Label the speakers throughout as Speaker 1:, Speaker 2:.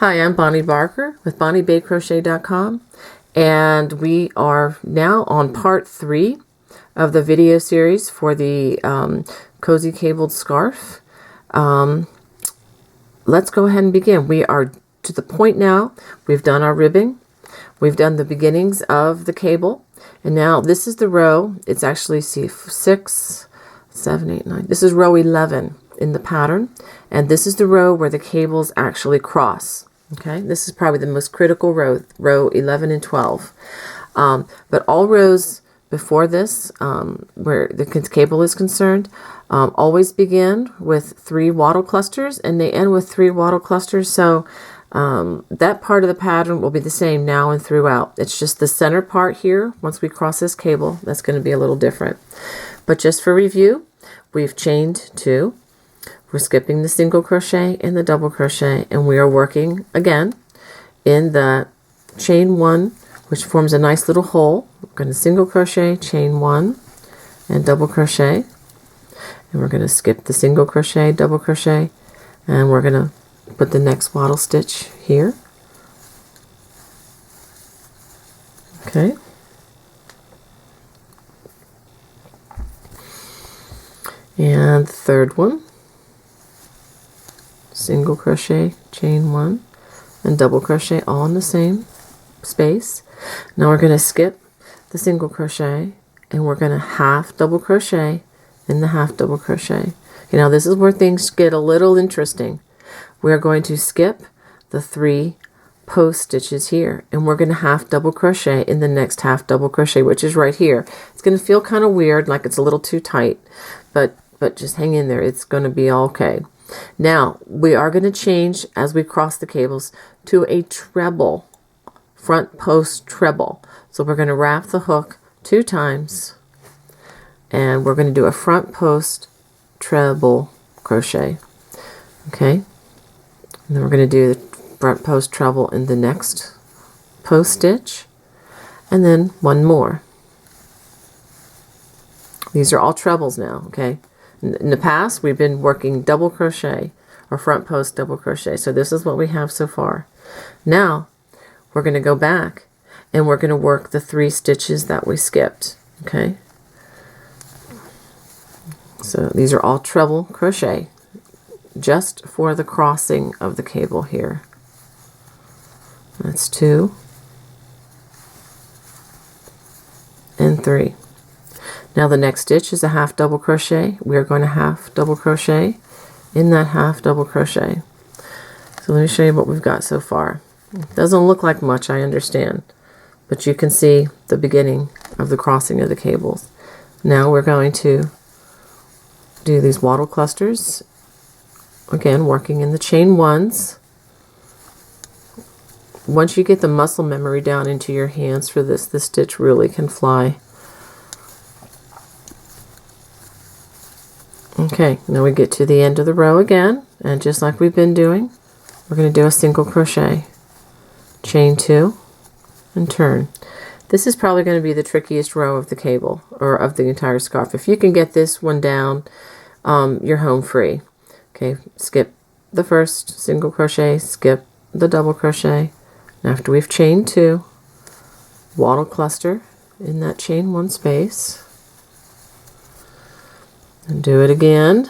Speaker 1: Hi, I'm Bonnie Barker with BonnieBayCrochet.com, and we are now on part 3 of the video series for the cozy cabled scarf. Let's go ahead and begin. We are to the point now. We've done our ribbing. We've done the beginnings of the cable, and now this is the row. It's actually 6, 7, 8, 9. This is row 11 in the pattern, and this is the row where the cables actually cross. Okay, this is probably the most critical row, row 11 and 12. But all rows before this, where the cable is concerned, always begin with 3 wattle clusters, and they end with 3 wattle clusters. So that part of the pattern will be the same now and throughout. It's just the center part here, once we cross this cable, that's going to be a little different. But just for review, we've chained 2. We're skipping the single crochet and the double crochet, and we are working again in the chain 1, which forms a nice little hole. We're going to single crochet, chain 1, and double crochet. And we're going to skip the single crochet, double crochet, and we're going to put the next wattle stitch here. Okay. And the third one. Single crochet, chain 1, and double crochet all in the same space. Now we're going to skip the single crochet, and we're going to half double crochet in the half double crochet. Okay, now this is where things get a little interesting. We're going to skip the 3 post stitches here, and we're going to half double crochet in the next half double crochet, which is right here. It's going to feel kind of weird, like it's a little too tight, but just hang in there. It's going to be okay. Now, we are going to change, as we cross the cables, to a treble, front post treble. So we're going to wrap the hook 2 times, and we're going to do a front post treble crochet. Okay? And then we're going to do the front post treble in the next post stitch, and then 1 more. These are all trebles now, okay? In the past, we've been working double crochet or front post double crochet. So this is what we have so far. Now, we're going to go back and we're going to work the 3 stitches that we skipped. Okay. So these are all treble crochet just for the crossing of the cable here. That's 2 and 3. Now the next stitch is a half double crochet. We are going to half double crochet in that half double crochet. So let me show you what we've got so far. It doesn't look like much, I understand, but you can see the beginning of the crossing of the cables. Now we're going to do these wattle clusters, again working in the chain 1s. Once you get the muscle memory down into your hands for this, the stitch really can fly. Okay, now we get to the end of the row again, and just like we've been doing, we're going to do a single crochet, chain 2, and turn. This is probably going to be the trickiest row of the cable, or of the entire scarf. If you can get this one down, you're home free. Okay, skip the first single crochet, skip the double crochet, and after we've chained 2, wattle cluster in that chain 1 space. And do it again.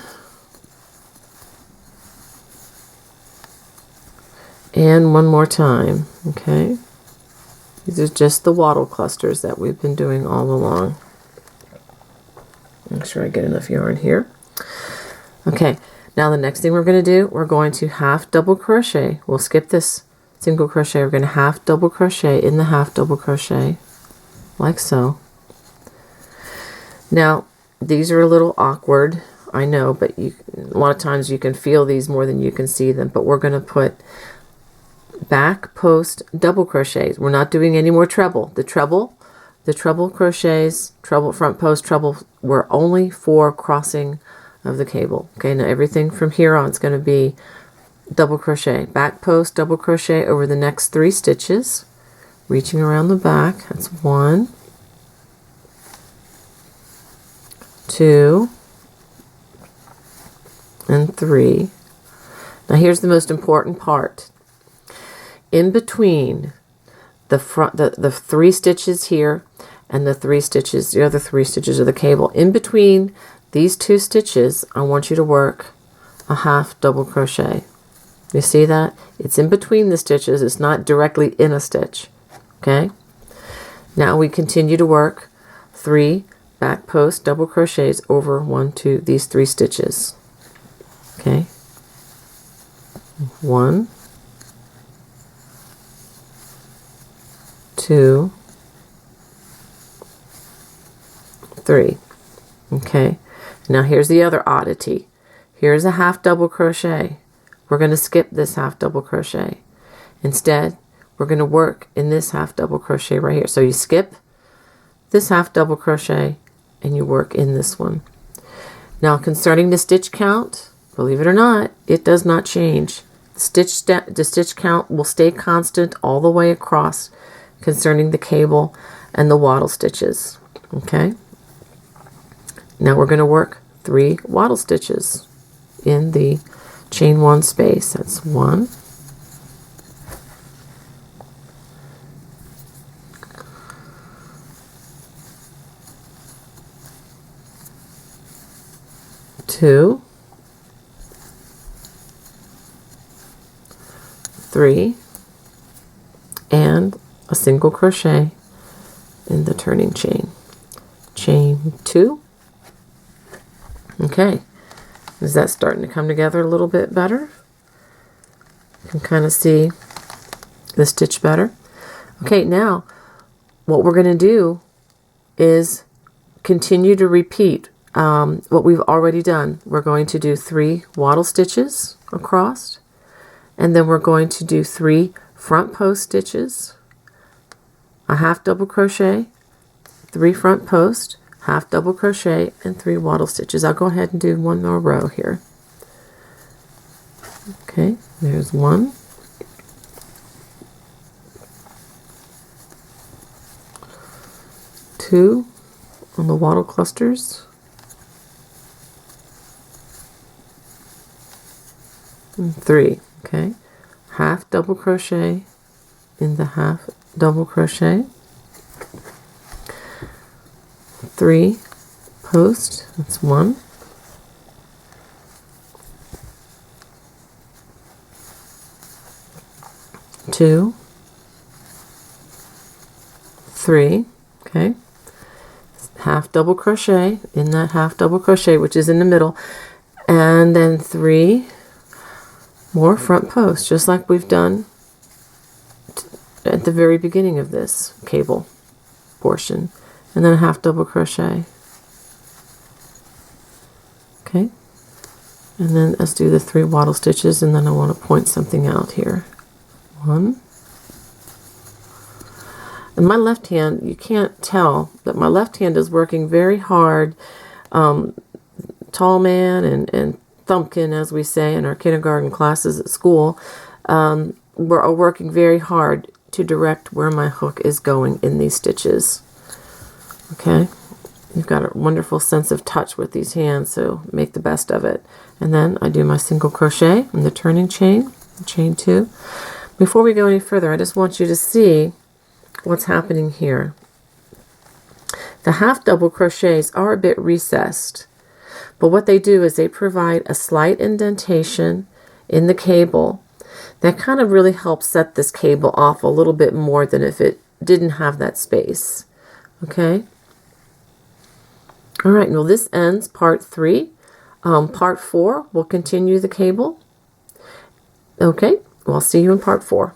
Speaker 1: And 1 more time. Okay. These are just the wattle clusters that we've been doing all along. Make sure I get enough yarn here. Okay. Now the next thing we're going to do, we're going to half double crochet. We'll skip this single crochet. We're going to half double crochet in the half double crochet, like so. Now, these are a little awkward, I know, but a lot of times you can feel these more than you can see them. But we're going to put back post double crochets. We're not doing any more treble. The treble crochets, treble front post treble, were only for crossing of the cable. Okay, now everything from here on is going to be double crochet, back post double crochet over the next 3 stitches, reaching around the back. That's 1, 2, and 3. Now here's the most important part. in between the front, the 3 stitches here and the 3 stitches, the other 3 stitches of the cable. In between these 2 stitches, I want you to work a half double crochet. You see that? It's in between the stitches. It's not directly in a stitch. Okay? Now we continue to work 3 back post double crochets over 1, 2, these 3 stitches. Okay? 1, 2, 3. Okay? Now here's the other oddity. Here's a half double crochet. We're going to skip this half double crochet. Instead, we're going to work in this half double crochet right here. So you skip this half double crochet and you work in this one. Now concerning the stitch count, believe it or not, it does not change. The stitch count will stay constant all the way across concerning the cable and the wattle stitches. Okay? Now we're going to work 3 wattle stitches in the chain 1 space. That's 1, 2, 3, and a single crochet in the turning chain. Chain 2. Okay. Is that starting to come together a little bit better? You can kind of see the stitch better. Okay, now what we're going to do is continue to repeat what we've already done. We're going to do 3 wattle stitches across, and then we're going to do 3 front post stitches, a half double crochet, 3 front post, half double crochet, and 3 wattle stitches. I'll go ahead and do one more row here. Okay, there's 1, 2 on the wattle clusters, and 3. Okay, half double crochet in the half double crochet, 3 post, that's 1, 2, 3, okay, half double crochet in that half double crochet, which is in the middle, and then 3 more front posts, just like we've done at the very beginning of this cable portion, and then a half double crochet. Okay, and then let's do the 3 wattle stitches, and then I want to point something out here. 1. And my left hand, you can't tell that my left hand is working very hard. Tall man and thumpkin, as we say in our kindergarten classes at school, we're working very hard to direct where my hook is going in these stitches. Okay, you've got a wonderful sense of touch with these hands, so make the best of it. And then I do my single crochet in the turning chain, chain 2. Before we go any further, I just want you to see what's happening here. The half double crochets are a bit recessed, but what they do is they provide a slight indentation in the cable that kind of really helps set this cable off a little bit more than if it didn't have that space. Okay? All right, well, this ends part 3. Part 4, we'll continue the cable. Okay, well, I'll see you in part 4.